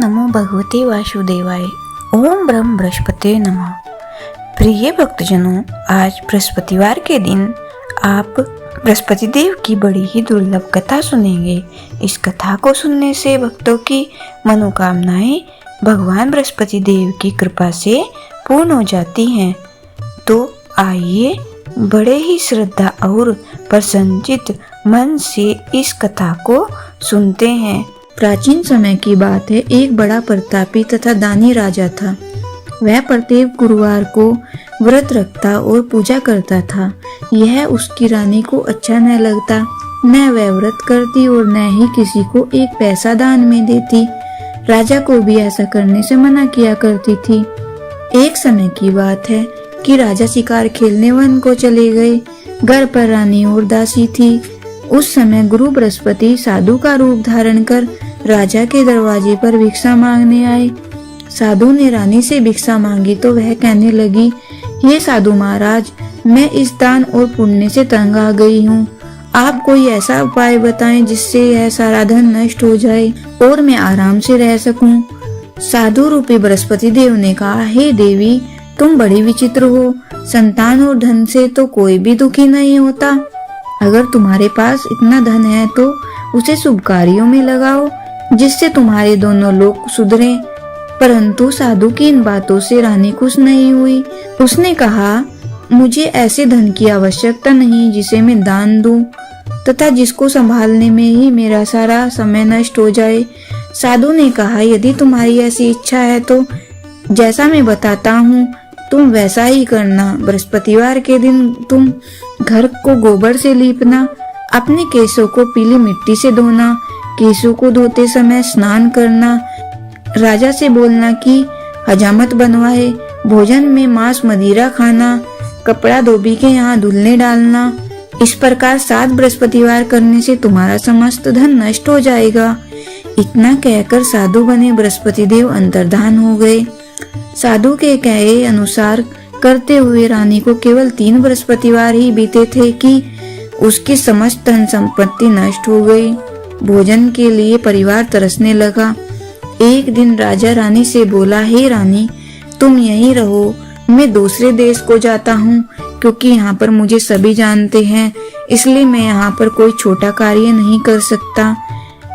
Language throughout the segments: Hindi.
नमो भगवते वासुदेवाय। ओम ब्रह्म बृहस्पति नमः। प्रिय भक्तजनों, आज बृहस्पतिवार के दिन आप बृहस्पति देव की बड़ी ही दुर्लभ कथा सुनेंगे। इस कथा को सुनने से भक्तों की मनोकामनाएं भगवान बृहस्पति देव की कृपा से पूर्ण हो जाती हैं। तो आइए बड़े ही श्रद्धा और प्रसन्नचित मन से इस कथा को सुनते हैं। प्राचीन समय की बात है। एक बड़ा प्रतापी तथा दानी राजा था। वह प्रत्येक गुरुवार को व्रत रखता और पूजा करता था। यह उसकी रानी को अच्छा न लगता। न वह व्रत करती और न ही किसी को एक पैसा दान में देती। राजा को भी ऐसा करने से मना किया करती थी। एक समय की बात है कि राजा शिकार खेलने वन को चले गए। घर पर रानी और दासी थी। उस समय गुरु बृहस्पति साधु का रूप धारण कर राजा के दरवाजे पर भिक्षा मांगने आए। साधु ने रानी से भिक्षा मांगी तो वह कहने लगी, ये साधु महाराज, मैं इस दान और पुण्य से तंग आ गई हूँ। आप कोई ऐसा उपाय बताएं जिससे यह सारा धन नष्ट हो जाए और मैं आराम से रह सकूं। साधु रूपी बृहस्पति देव ने कहा, हे देवी, तुम बड़ी विचित्र हो। संतान और धन से तो कोई भी दुखी नहीं होता। अगर तुम्हारे पास इतना धन है तो उसे शुभ कार्यों में लगाओ जिससे तुम्हारे दोनों लोग सुधरें। परंतु साधु की इन बातों से रानी खुश नहीं हुई। उसने कहा, मुझे ऐसे धन की आवश्यकता नहीं जिसे मैं दान दूं तथा जिसको संभालने में ही मेरा सारा समय नष्ट हो जाए। साधु ने कहा, यदि तुम्हारी ऐसी इच्छा है तो जैसा मैं बताता हूँ तुम वैसा ही करना। बृहस्पतिवार के दिन तुम घर को गोबर से लीपना, अपने केशों को पीली मिट्टी से धोना, केशों को धोते समय स्नान करना, राजा से बोलना कि हजामत बनवाए, भोजन में मांस मदिरा खाना, कपड़ा धोबी के यहाँ धुलने डालना। इस प्रकार 7 बृहस्पतिवार करने से तुम्हारा समस्त धन नष्ट हो जाएगा। इतना कहकर साधु बने बृहस्पति देव अंतर्धान हो गए। साधु के कहे अनुसार करते हुए रानी को केवल 3 बृहस्पतिवार ही बीते थे कि उसकी समस्त धन संपत्ति नष्ट हो गई। भोजन के लिए परिवार तरसने लगा। एक दिन राजा रानी से बोला, हे रानी, तुम यहीं रहो, मैं दूसरे देश को जाता हूँ क्योंकि यहाँ पर मुझे सभी जानते हैं, इसलिए मैं यहाँ पर कोई छोटा कार्य नहीं कर सकता।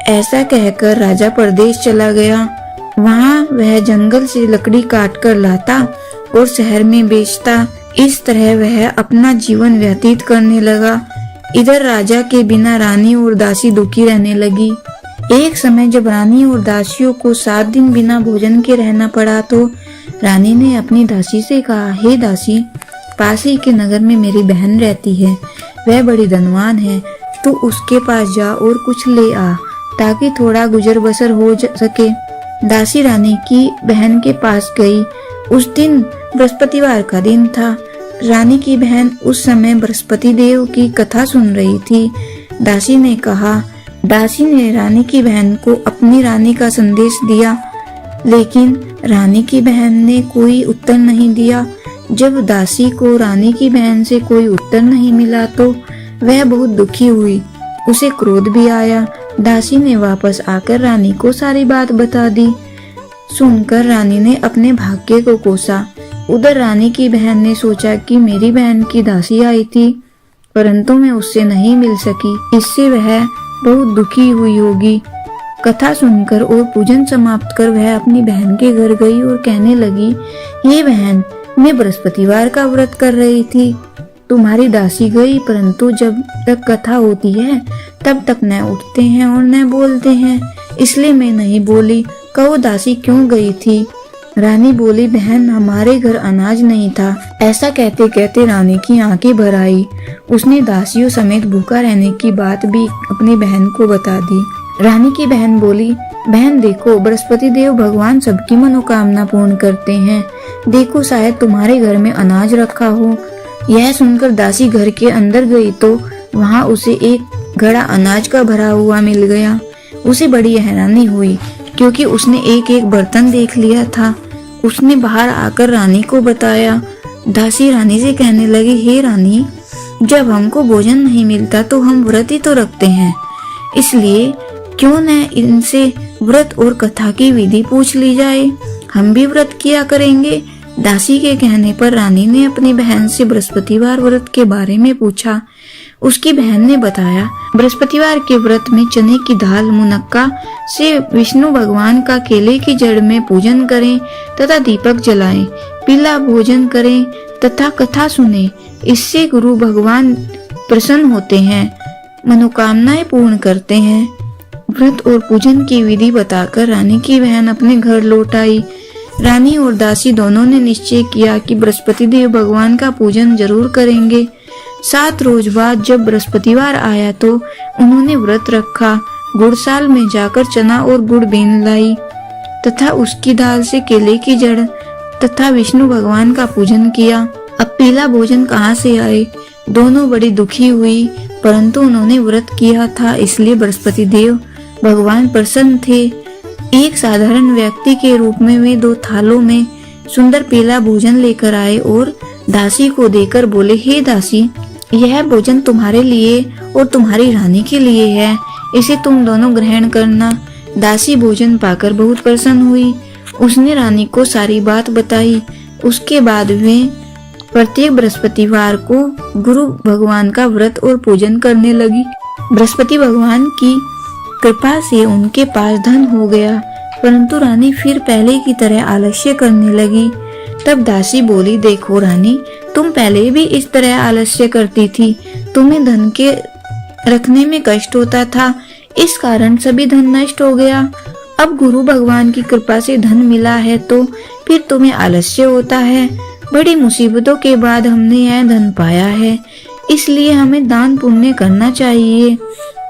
ऐसा कहकर राजा परदेश चला गया। वहाँ वह जंगल से लकड़ी काट कर लाता और शहर में बेचता। इस तरह वह अपना जीवन व्यतीत करने लगा। इधर राजा के बिना रानी और दासी दुखी रहने लगी। एक समय जब रानी और दासियों को 7 दिन बिना भोजन के रहना पड़ा तो रानी ने अपनी दासी से कहा, हे दासी, पास ही के नगर में मेरी बहन रहती है, वह बड़ी धनवान है, तू उसके पास जा और कुछ ले आ ताकि थोड़ा गुजर बसर हो सके। दासी रानी की बहन के पास गई। उस दिन बृहस्पतिवार का दिन था। रानी की बहन उस समय बृहस्पति देव की कथा सुन रही थी। दासी ने रानी की बहन को अपनी रानी का संदेश दिया, लेकिन रानी की बहन ने कोई उत्तर नहीं दिया। जब दासी को रानी की बहन से कोई उत्तर नहीं मिला तो वह बहुत दुखी हुई। उसे क्रोध भी आया। दासी ने वापस आकर रानी को सारी बात बता दी। सुनकर रानी ने अपने भाग्य को कोसा। उधर रानी की बहन ने सोचा कि मेरी बहन की दासी आई थी परंतु मैं उससे नहीं मिल सकी, इससे वह बहुत दुखी हुई होगी। कथा सुनकर और पूजन समाप्त कर वह अपनी बहन के घर गई और कहने लगी, ये बहन, मैं बृहस्पतिवार का व्रत कर रही थी। तुम्हारी दासी गई परंतु जब तक कथा होती है तब तक न उठते हैं और न बोलते हैं, इसलिए मैं नहीं बोली। कहो दासी क्यों गई थी? रानी बोली, बहन, हमारे घर अनाज नहीं था। ऐसा कहते कहते रानी की आंखें भर आई। उसने दासियों समेत भूखा रहने की बात भी अपनी बहन को बता दी। रानी की बहन बोली, बहन देखो, बृहस्पति देव भगवान सबकी मनोकामना पूर्ण करते हैं। देखो, शायद तुम्हारे घर में अनाज रखा हो। यह सुनकर दासी घर के अंदर गई तो वहाँ उसे एक घड़ा अनाज का भरा हुआ मिल गया। उसे बड़ी हैरानी हुई क्योंकि उसने एक एक बर्तन देख लिया था। उसने बाहर आकर रानी को बताया। दासी रानी से कहने लगी, हे रानी, जब हमको भोजन नहीं मिलता तो हम व्रत ही तो रखते हैं, इसलिए क्यों न इनसे व्रत और कथा की विधि पूछ ली जाए, हम भी व्रत किया करेंगे। दासी के कहने पर रानी ने अपनी बहन से बृहस्पतिवार व्रत के बारे में पूछा। उसकी बहन ने बताया, बृहस्पतिवार के व्रत में चने की दाल मुनक्का से विष्णु भगवान का केले की जड़ में पूजन करें तथा दीपक जलाएं, पीला भोजन करें तथा कथा सुने। इससे गुरु भगवान प्रसन्न होते हैं, मनोकामनाएं पूर्ण करते हैं। व्रत और पूजन की विधि बताकर रानी की बहन अपने घर लौट आई। रानी और दासी दोनों ने निश्चय किया कि बृहस्पति देव भगवान का पूजन जरूर करेंगे। 7 रोज बाद जब बृहस्पतिवार आया तो उन्होंने व्रत रखा। गुड़साल में जाकर चना और गुड़ बीन लाई तथा उसकी दाल से केले की जड़ तथा विष्णु भगवान का पूजन किया। अब पीला भोजन कहाँ से आए? दोनों बड़ी दुखी हुई, परंतु उन्होंने व्रत किया था इसलिए बृहस्पति देव भगवान प्रसन्न थे। एक साधारण व्यक्ति के रूप में वे 2 थालों में सुंदर पीला भोजन लेकर आए और दासी को देकर बोले, हे दासी, यह भोजन तुम्हारे लिए और तुम्हारी रानी के लिए है, इसे तुम दोनों ग्रहण करना। दासी भोजन पाकर बहुत प्रसन्न हुई। उसने रानी को सारी बात बताई। उसके बाद वे प्रत्येक बृहस्पतिवार को गुरु भगवान का व्रत और पूजन करने लगी। बृहस्पति भगवान की कृपा से उनके पास धन हो गया, परंतु रानी फिर पहले की तरह आलस्य करने लगी। तब दासी बोली, देखो रानी, तुम पहले भी इस तरह आलस्य करती थी, तुम्हें धन के रखने में कष्ट होता था, इस कारण सभी धन नष्ट हो गया। अब गुरु भगवान की कृपा से धन मिला है तो फिर तुम्हें आलस्य होता है। बड़ी मुसीबतों के बाद हमने यह धन पाया है, इसलिए हमें दान पुण्य करना चाहिए।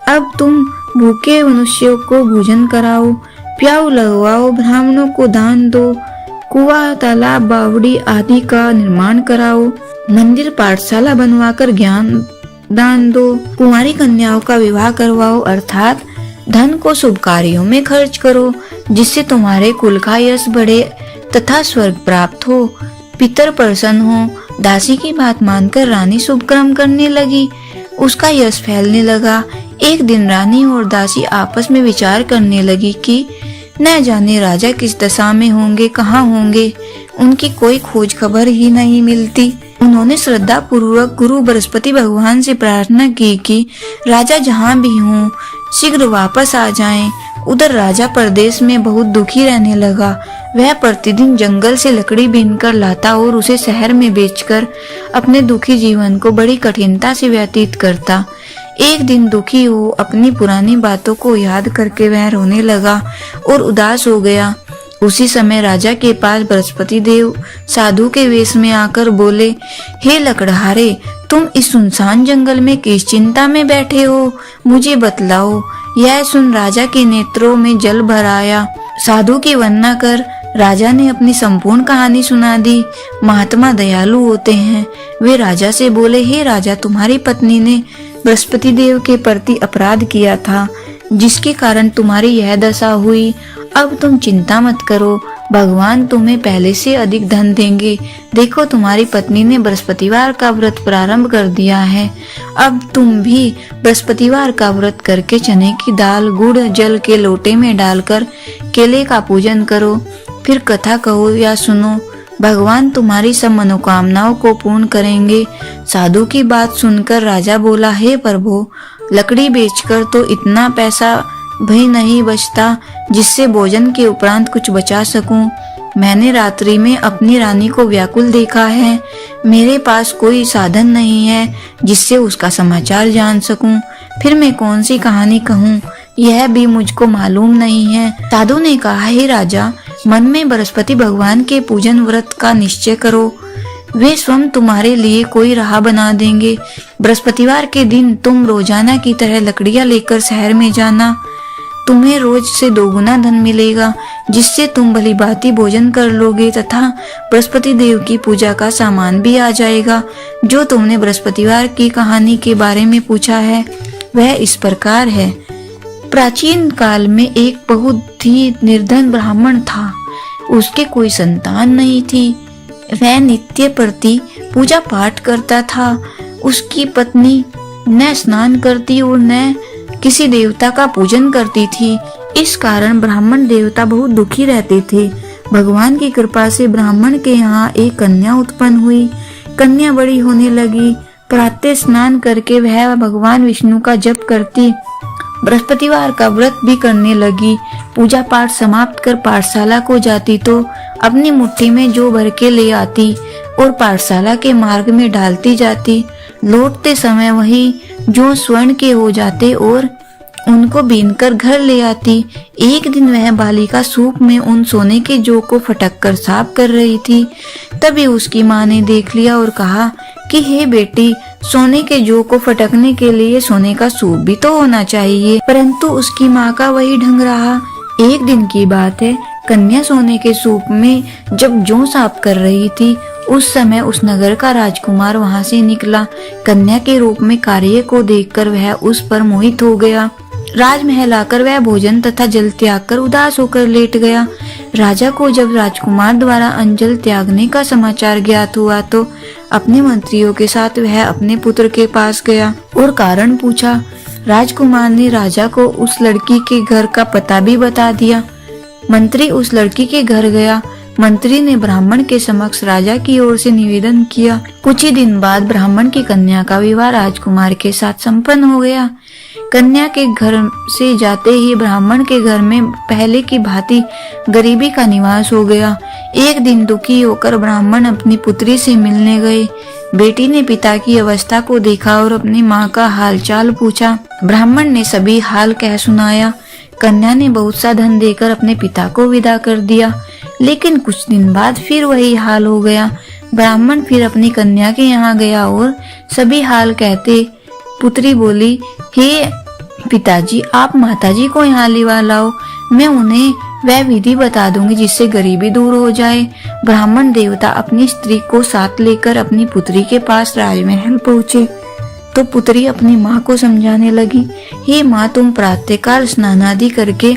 अब तुम भूखे मनुष्यों को भोजन कराओ, प्याऊ लगवाओ, ब्राह्मणों को दान दो, कुआं, तालाब, बावड़ी आदि का निर्माण कराओ, मंदिर पाठशाला बनवाकर ज्ञान दान दो, कुंवारी कन्याओं का विवाह करवाओ, अर्थात धन को शुभ कार्यों में खर्च करो, जिससे तुम्हारे कुल का यश बढ़े तथा स्वर्ग प्राप्त हो, पितर प्रसन्न हो। दासी की बात मानकर रानी शुभ कर्म करने लगी। उसका यश फैलने लगा। एक दिन रानी और दासी आपस में विचार करने लगी कि न जाने राजा किस दशा में होंगे, कहाँ होंगे, उनकी कोई खोज खबर ही नहीं मिलती। उन्होंने श्रद्धा पूर्वक गुरु बृहस्पति भगवान से प्रार्थना की कि राजा जहाँ भी हों शीघ्र वापस आ जाएं। उधर राजा प्रदेश में बहुत दुखी रहने लगा। वह प्रतिदिन जंगल से लकड़ी बीनकर लाता और उसे शहर में बेचकर अपने दुखी जीवन को बड़ी कठिनता से व्यतीत करता। एक दिन दुखी हो अपनी पुरानी बातों को याद करके वह रोने लगा और उदास हो गया। उसी समय राजा के पास बृहस्पति देव साधु के वेश में आकर बोले, हे लकड़हारे, तुम इस सुनसान जंगल में किस चिंता में बैठे हो, मुझे बतलाओ। यह सुन राजा के नेत्रों में जल भर आया। साधु की वंदना कर राजा ने अपनी संपूर्ण कहानी सुना दी। महात्मा दयालु होते हैं। वे राजा से बोले, हे राजा, तुम्हारी पत्नी ने बृहस्पति देव के प्रति अपराध किया था, जिसके कारण तुम्हारी यह दशा हुई। अब तुम चिंता मत करो, भगवान तुम्हें पहले से अधिक धन देंगे। देखो, तुम्हारी पत्नी ने बृहस्पतिवार का व्रत प्रारंभ कर दिया है। अब तुम भी बृहस्पतिवार का व्रत करके चने की दाल गुड़ जल के लोटे में डालकर केले का पूजन करो, फिर कथा कहो या सुनो। भगवान तुम्हारी सब मनोकामनाओं को पूर्ण करेंगे। साधु की बात सुनकर राजा बोला, हे प्रभु, लकड़ी बेचकर तो इतना पैसा भी नहीं बचता जिससे भोजन के उपरांत कुछ बचा सकूं। मैंने रात्रि में अपनी रानी को व्याकुल देखा है। मेरे पास कोई साधन नहीं है जिससे उसका समाचार जान सकूं। फिर मैं कौन सी कहानी कहूं, यह भी मुझको मालूम नहीं है। साधु ने कहा, हे राजा, मन में बृहस्पति भगवान के पूजन व्रत का निश्चय करो, वे स्वयं तुम्हारे लिए कोई राह बना देंगे। बृहस्पतिवार के दिन तुम रोजाना की तरह लकड़ियां लेकर शहर में जाना। तुम्हें रोज से 2 गुना धन मिलेगा, जिससे तुम भली भांति भोजन कर लोगे तथा बृहस्पति देव की पूजा का सामान भी आ जाएगा। जो तुमने बृहस्पतिवार की कहानी के बारे में पूछा है वह इस प्रकार है। प्राचीन काल में एक बहुत ही निर्धन ब्राह्मण था। उसके कोई संतान नहीं थी। वह नित्य प्रति पूजा पाठ करता था। उसकी पत्नी न स्नान करती और न किसी देवता का पूजन करती थी। इस कारण ब्राह्मण देवता बहुत दुखी रहते थे। भगवान की कृपा से ब्राह्मण के यहाँ एक कन्या उत्पन्न हुई। कन्या बड़ी होने लगी। प्रातः स्नान करके वह भगवान विष्णु का जप करती, बृहस्पतिवार का व्रत भी करने लगी। पूजा पाठ समाप्त कर पाठशाला को जाती तो अपनी मुट्ठी में जौ भर के ले आती और पाठशाला के मार्ग में डालती जाती। लौटते समय वही जौ स्वर्ण के हो जाते और उनको बीनकर घर ले आती। एक दिन वह बालिका सूप में उन सोने के जौ को फटक कर साफ कर रही थी। तभी उसकी माँ ने देख लिया और कहा कि हे बेटी, सोने के जौ को फटकने के लिए सोने का सूप भी तो होना चाहिए। परंतु उसकी माँ का वही ढंग रहा। एक दिन की बात है, कन्या सोने के सूप में जब जौ साफ कर रही थी, उस समय उस नगर का राजकुमार वहां से निकला। कन्या के रूप में कार्य को देखकर वह उस पर मोहित हो गया। राजमहल आकर वह भोजन तथा जल त्याग कर उदास होकर लेट गया। राजा को जब राजकुमार द्वारा अंजल त्यागने का समाचार ज्ञात हुआ तो अपने मंत्रियों के साथ वह अपने पुत्र के पास गया और कारण पूछा। राजकुमार ने राजा को उस लड़की के घर का पता भी बता दिया। मंत्री उस लड़की के घर गया। मंत्री ने ब्राह्मण के समक्ष राजा की ओर से निवेदन किया। कुछ ही दिन बाद ब्राह्मण की कन्या का विवाह राजकुमार के साथ संपन्न हो गया। कन्या के घर से जाते ही ब्राह्मण के घर में पहले की भांति गरीबी का निवास हो गया। एक दिन दुखी होकर ब्राह्मण अपनी पुत्री से मिलने गए। बेटी ने पिता की अवस्था को देखा और अपनी माँ का हालचाल पूछा। ब्राह्मण ने सभी हाल कह सुनाया। कन्या ने बहुत सा धन देकर अपने पिता को विदा कर दिया। लेकिन कुछ दिन बाद फिर वही हाल हो गया। ब्राह्मण फिर अपनी कन्या के यहाँ गया और सभी हाल कहते पुत्री बोली, हे पिताजी, आप माताजी को यहाँ लिवा लाओ, मैं उन्हें वह विधि बता दूंगी जिससे गरीबी दूर हो जाए। ब्राह्मण देवता अपनी स्त्री को साथ लेकर अपनी पुत्री के पास राजमहल पहुँचे तो पुत्री अपनी माँ को समझाने लगी, हे माँ, तुम प्रातःकाल स्नान आदि करके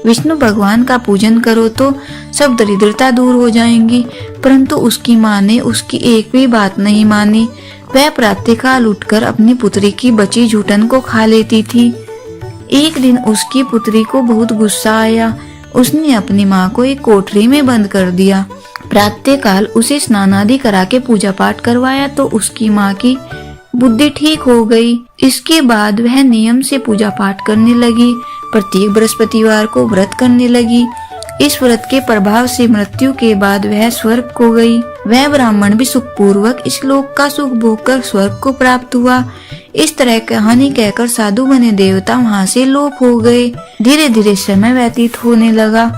विष्णु भगवान का पूजन करो तो सब दरिद्रता दूर हो जाएंगी। परंतु उसकी माँ ने उसकी एक भी बात नहीं मानी। वह प्रातःकाल उठकर अपनी पुत्री की बची जूठन को खा लेती थी। एक दिन उसकी पुत्री को बहुत गुस्सा आया। उसने अपनी माँ को एक कोठरी में बंद कर दिया। प्रातःकाल उसे स्नान आदि करा के पूजा पाठ करवाया तो उसकी माँ की बुद्धि ठीक हो गई। इसके बाद वह नियम से पूजा पाठ करने लगी। प्रत्येक बृहस्पतिवार को व्रत करने लगी। इस व्रत के प्रभाव से मृत्यु के बाद वह स्वर्ग को गई। वह ब्राह्मण भी सुखपूर्वक इस लोक का सुख भोगकर स्वर्ग को प्राप्त हुआ। इस तरह कहानी कहकर साधु बने देवता वहां से लोप हो गए। धीरे धीरे समय व्यतीत होने लगा।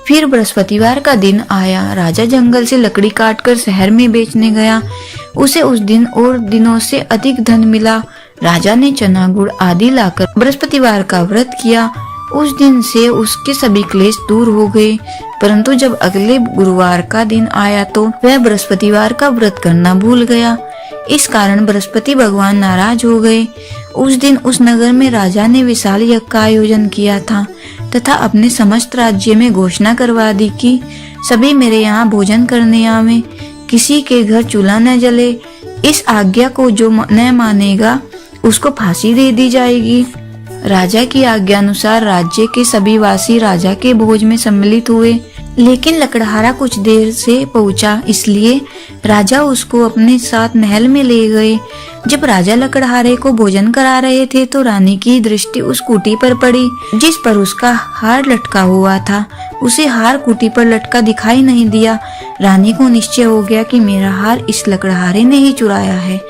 फिर बृहस्पतिवार का दिन आया। राजा जंगल से लकड़ी काटकर शहर में बेचने गया। उसे उस दिन और दिनों से अधिक धन मिला। राजा ने चना गुड़ आदि लाकर बृहस्पतिवार का व्रत किया। उस दिन से उसके सभी क्लेश दूर हो गए। परंतु जब अगले गुरुवार का दिन आया तो वह बृहस्पतिवार का व्रत करना भूल गया। इस कारण बृहस्पति भगवान नाराज हो गए। उस दिन उस नगर में राजा ने विशाल यज्ञ का आयोजन किया था तथा अपने समस्त राज्य में घोषणा करवा दी कि सभी मेरे यहाँ भोजन करने आवे, किसी के घर चूल्हा न जले। इस आज्ञा को जो न मानेगा उसको फांसी दे दी जाएगी। राजा की आज्ञा अनुसार राज्य के सभी वासी राजा के भोज में सम्मिलित हुए। लेकिन लकड़हारा कुछ देर से पहुंचा, इसलिए राजा उसको अपने साथ महल में ले गए। जब राजा लकड़हारे को भोजन करा रहे थे तो रानी की दृष्टि उस कुटी पर पड़ी जिस पर उसका हार लटका हुआ था। उसे हार कुटी पर लटका दिखाई नहीं दिया। रानी को निश्चय हो गया कि मेरा हार इस लकड़हारे ने ही चुराया है।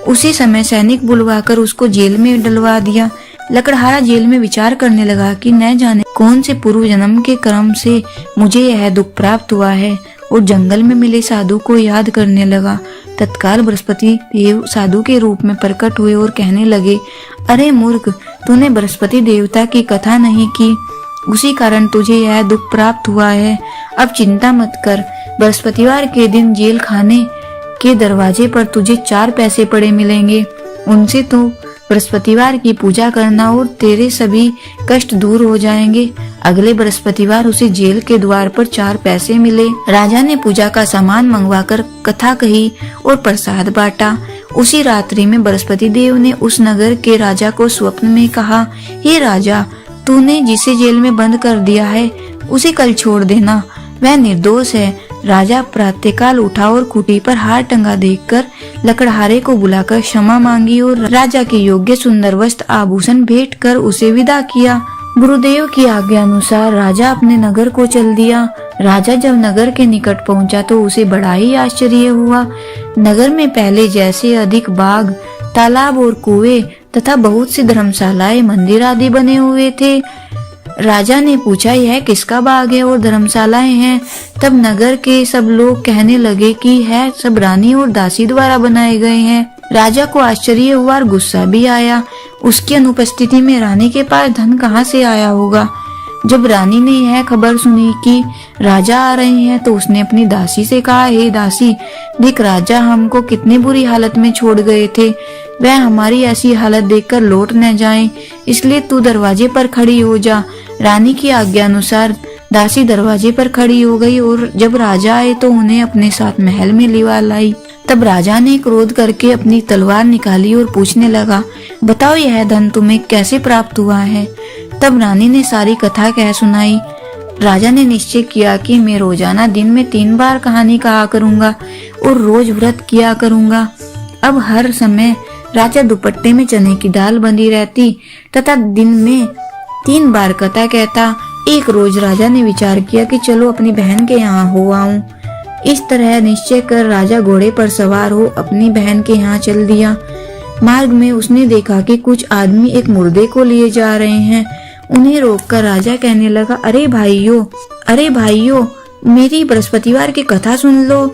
उसी समय सैनिक बुलवाकर उसको जेल में डलवा दिया। लकड़हारा जेल में विचार करने लगा कि न जाने कौन से पूर्व जन्म के कर्म से मुझे यह दुख प्राप्त हुआ है और जंगल में मिले साधु को याद करने लगा। तत्काल बृहस्पति देव साधु के रूप में प्रकट हुए और कहने लगे, अरे मूर्ख, तूने बृहस्पति देवता की कथा नहीं की, उसी कारण तुझे यह दुख प्राप्त हुआ है। अब चिंता मत कर, बृहस्पतिवार के दिन जेल खाने के दरवाजे पर तुझे 4 पैसे पड़े मिलेंगे। उनसे तो बृहस्पतिवार की पूजा करना और तेरे सभी कष्ट दूर हो जाएंगे। अगले बृहस्पतिवार उसे जेल के द्वार पर 4 पैसे मिले। राजा ने पूजा का सामान मंगवाकर कथा कही और प्रसाद बांटा। उसी रात्रि में बृहस्पति देव ने उस नगर के राजा को स्वप्न में कहा, हे राजा, तूने जिसे जेल में बंद कर दिया है उसे कल छोड़ देना, वह निर्दोष है। राजा प्रातःकाल उठा और खूंटी पर हार टंगा देखकर लकड़हारे को बुलाकर क्षमा मांगी और राजा के योग्य सुंदर वस्त्र आभूषण भेंट कर उसे विदा किया। गुरुदेव की आज्ञा अनुसार राजा अपने नगर को चल दिया। राजा जब नगर के निकट पहुंचा तो उसे बड़ा ही आश्चर्य हुआ। नगर में पहले जैसे अधिक बाग, तालाब और कुएं तथा बहुत सी धर्मशालाएं, मंदिर आदि बने हुए थे। राजा ने पूछा, यह किसका बाग है और धर्मशालाएं हैं? तब नगर के सब लोग कहने लगे कि यह सब रानी और दासी द्वारा बनाए गए हैं। राजा को आश्चर्य हुआ और गुस्सा भी आया। उसकी अनुपस्थिति में रानी के पास धन कहाँ से आया होगा? जब रानी ने यह खबर सुनी कि राजा आ रहे हैं तो उसने अपनी दासी से कहा, हे दासी, देख राजा हमको कितनी बुरी हालत में छोड़ गए थे, वह हमारी ऐसी हालत देखकर लौट न जाएं, इसलिए तू दरवाजे पर खड़ी हो जा। रानी की आज्ञा अनुसार दासी दरवाजे पर खड़ी हो गई और जब राजा आए तो उन्हें अपने साथ महल में लिवा लाई। तब राजा ने क्रोध करके अपनी तलवार निकाली और पूछने लगा, बताओ यह धन तुम्हें कैसे प्राप्त हुआ है? तब रानी ने सारी कथा कह सुनाई। राजा ने निश्चय किया कि मैं रोजाना दिन में 3 बार कहानी कहा करूंगा और रोज व्रत किया करूंगा। अब हर समय राजा दुपट्टे में चने की दाल बंधी रहती तथा दिन में 3 बार कथा कहता। एक रोज राजा ने विचार किया कि चलो अपनी बहन के यहाँ हो आऊं। इस तरह निश्चय कर राजा घोड़े पर सवार हो अपनी बहन के यहाँ चल दिया। मार्ग में उसने देखा कि कुछ आदमी एक मुर्दे को लिए जा रहे हैं। उन्हें रोककर राजा कहने लगा, अरे भाइयों, मेरी बृहस्पतिवार की कथा सुन लो।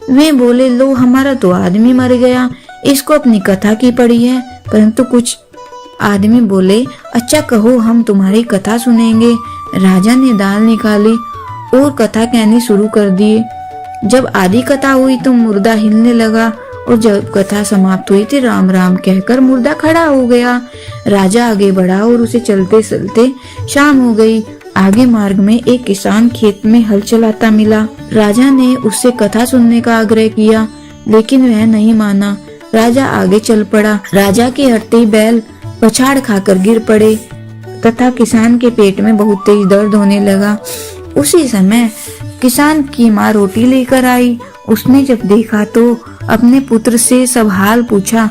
वे बोले, लो हमारा तो आदमी मर गया, इसको अपनी कथा की पड़ी है। परंतु कुछ आदमी बोले, अच्छा कहो, हम तुम्हारी कथा सुनेंगे। राजा ने दाल निकाली और कथा कहनी शुरू कर दी। जब आधी कथा हुई तो मुर्दा हिलने लगा और जब कथा समाप्त हुई थी राम राम कहकर मुर्दा खड़ा हो गया। राजा आगे बढ़ा और उसे चलते चलते शाम हो गई। आगे मार्ग में एक किसान खेत में हल चलाता मिला। राजा ने उससे कथा सुनने का आग्रह किया लेकिन वह नहीं माना। राजा आगे चल पड़ा। राजा के हटते ही बैल पछाड़ खाकर गिर पड़े तथा किसान के पेट में बहुत तेज दर्द होने लगा। उसी समय किसान की माँ रोटी लेकर आई। उसने जब देखा तो अपने पुत्र से सब हाल पूछा।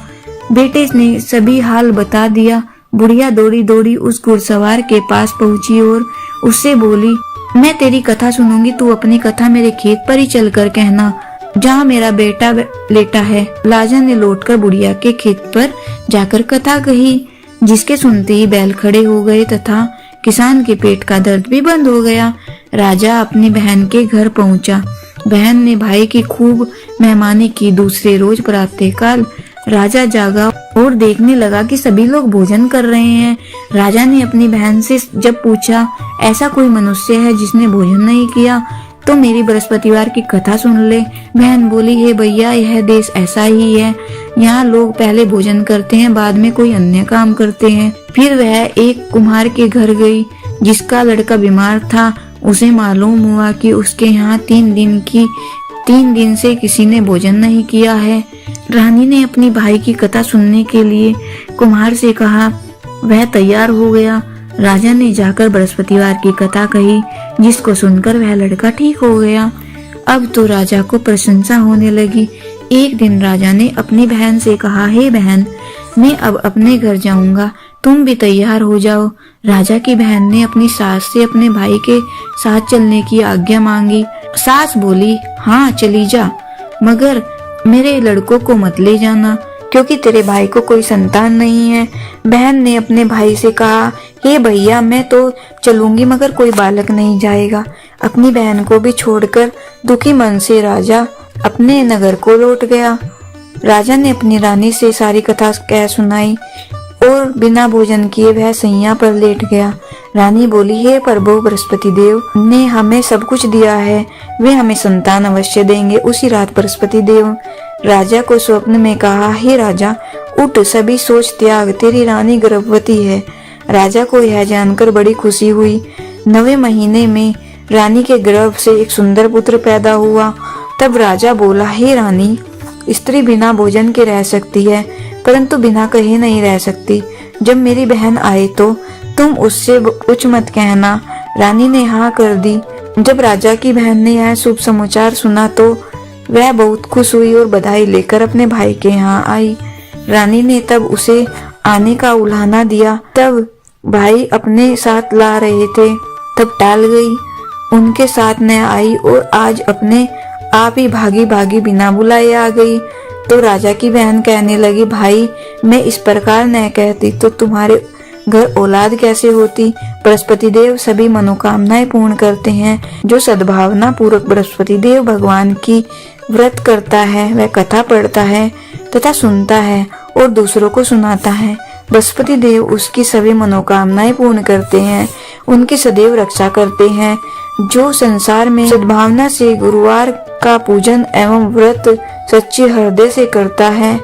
बेटे ने सभी हाल बता दिया। बुढ़िया दौड़ी दौड़ी उस घुड़सवार के पास पहुंची और उससे बोली, मैं तेरी कथा सुनूंगी, तू अपनी कथा मेरे खेत पर ही चलकर कहना जहाँ मेरा बेटा लेटा है। राजा ने लौटकर बुढ़िया के खेत पर जाकर कथा कही, जिसके सुनते ही बैल खड़े हो गए तथा किसान के पेट का दर्द भी बंद हो गया। राजा अपनी बहन के घर पहुंचा। बहन ने भाई की खूब मेहमानी की। दूसरे रोज प्रातःकाल राजा जागा और देखने लगा कि सभी लोग भोजन कर रहे हैं। राजा ने अपनी बहन से जब पूछा, ऐसा कोई मनुष्य है जिसने भोजन नहीं किया तो मेरी बृहस्पतिवार की कथा सुन ले। बहन बोली, हे भैया, यह देश ऐसा ही है, यहाँ लोग पहले भोजन करते हैं, बाद में कोई अन्य काम करते हैं। फिर वह एक कुम्हार के घर गई जिसका लड़का बीमार था। उसे मालूम हुआ कि उसके यहाँ 3 दिन से किसी ने भोजन नहीं किया है। रानी ने अपनी भाई की कथा सुनने के लिए कुम्हार से कहा। वह तैयार हो गया। राजा ने जाकर बृहस्पतिवार की कथा कही, जिसको सुनकर वह लड़का ठीक हो गया। अब तो राजा को प्रशंसा होने लगी। एक दिन राजा ने अपनी बहन से कहा, हे बहन, मैं अब अपने घर जाऊंगा, तुम भी तैयार हो जाओ। राजा की बहन ने अपनी सास से अपने भाई के साथ चलने की आज्ञा मांगी। सास बोली, हाँ चली जा, मगर मेरे लड़कों को मत ले जाना क्योंकि तेरे भाई को कोई संतान नहीं है। बहन ने अपने भाई से कहा, हे भैया, मैं तो चलूंगी मगर कोई बालक नहीं जाएगा। अपनी बहन को भी छोड़कर दुखी मन से राजा अपने नगर को लौट गया। राजा ने अपनी रानी से सारी कथा कह सुनाई और बिना भोजन किए वह सैया पर लेट गया। रानी बोली, हे प्रभु बृहस्पति देव ने हमें सब कुछ दिया है, वे हमें संतान अवश्य देंगे। उसी रात बृहस्पति देव राजा को स्वप्न में कहा, हे राजा, उठ, सभी सोच त्याग, तेरी रानी गर्भवती है। राजा को यह जानकर बड़ी खुशी हुई। 9वें महीने में रानी के गर्भ से एक सुंदर पुत्र पैदा हुआ। तब राजा बोला, हे रानी, स्त्री बिना भोजन के रह सकती है परंतु बिना कहे नहीं रह सकती। जब मेरी बहन आए तो तुम उससे कुछ मत कहना। रानी ने हाँ कर दी। जब राजा की बहन ने यह शुभ समाचार सुना तो वह बहुत खुश हुई और बधाई लेकर अपने भाई के यहाँ आई। रानी ने तब उसे आने का उलाहना दिया। तब भाई अपने साथ ला रहे थे, तब टाल गई, उनके साथ न आई और आज अपने आप ही भागी भागी बिना बुलाए आ गई। तो राजा की बहन कहने लगी, भाई मैं इस प्रकार न कहती तो तुम्हारे घर औलाद कैसे होती। बृहस्पति देव सभी मनोकामनाएं पूर्ण करते हैं। जो सद्भावना पूर्वक बृहस्पति देव भगवान की व्रत करता है, वह कथा पढ़ता है तथा सुनता है और दूसरों को सुनाता है, बृहस्पति देव उसकी सभी मनोकामनाएं पूर्ण करते हैं, उनकी सदैव रक्षा करते हैं। जो संसार में सद्भावना से गुरुवार का पूजन एवं व्रत सच्चे हृदय से करता है,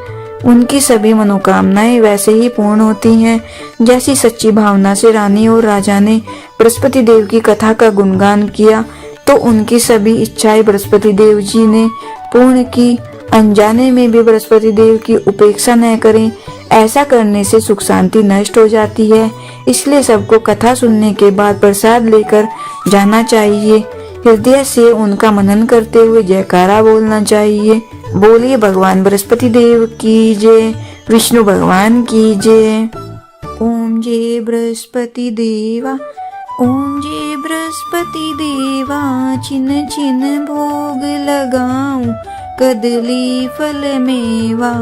उनकी सभी मनोकामनाएं वैसे ही पूर्ण होती हैं जैसी सच्ची भावना से रानी और राजा ने बृहस्पति देव की कथा का गुणगान किया तो उनकी सभी इच्छाएं बृहस्पति देव जी ने पूर्ण की। अनजाने में भी बृहस्पति देव की उपेक्षा न करें, ऐसा करने से सुख शांति नष्ट हो जाती है। इसलिए सबको कथा सुनने के बाद प्रसाद लेकर जाना चाहिए। हृदय से उनका मनन करते हुए जयकारा बोलना चाहिए। बोलिए भगवान बृहस्पति देव की जय, विष्णु भगवान की जय। ओम जय बृहस्पति देवा, ओम जय बृहस्पति देवा, छिन छिन भोग लगाऊं कदली फल मेवा।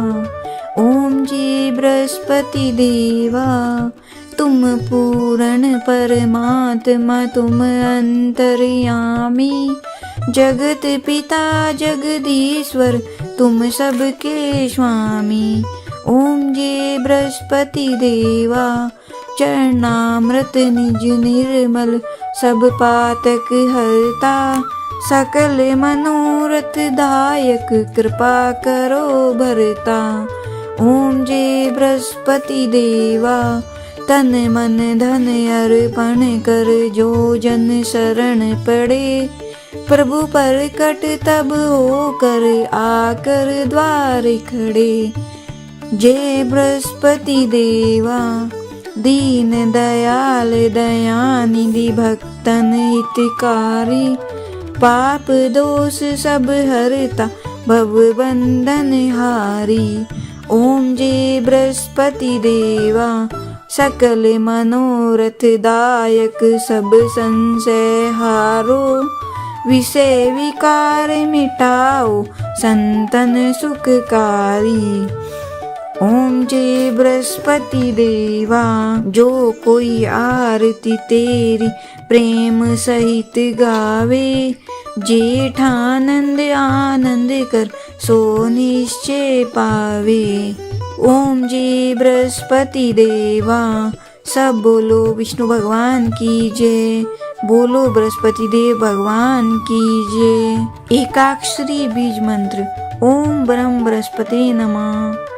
ओम जय बृहस्पति देवा, तुम पूर्ण परमात्मा, तुम अंतर्यामी, जगत पिता जगदीश्वर, तुम सबके स्वामी। ओम जय बृहस्पति देवा, चरणामृत निज निर्मल, सब पातक हरता, सकल मनोरथ दायक, कृपा करो भरता। ओम जय बृहस्पति देवा, तन मन धन अर्पण कर, जो जन शरण पड़े, प्रभु प्रकट तब होकर, आकर द्वार खड़े। जय बृहस्पति देवा, दीन दयाल दयानिधि, भक्तन हितकारी, पाप दोष सब हरता, भव बंधन हारी। ओम जय बृहस्पति देवा, सकल मनोरथ दायक, सब संशय हारो, विषय विकार मिटाओ, संतन सुखकारी। ओम जय बृहस्पति देवा, जो कोई आरती तेरी प्रेम सहित गावे, जेठानंद आनंद कर, सो निश्चय पावे। ओम जय बृहस्पति देवा, सब बोलो विष्णु भगवान की जय, बोलो बृहस्पति देव भगवान की जय। एकाक्षरी बीज मंत्र। ओम ब्रह्म बृहस्पति नमः।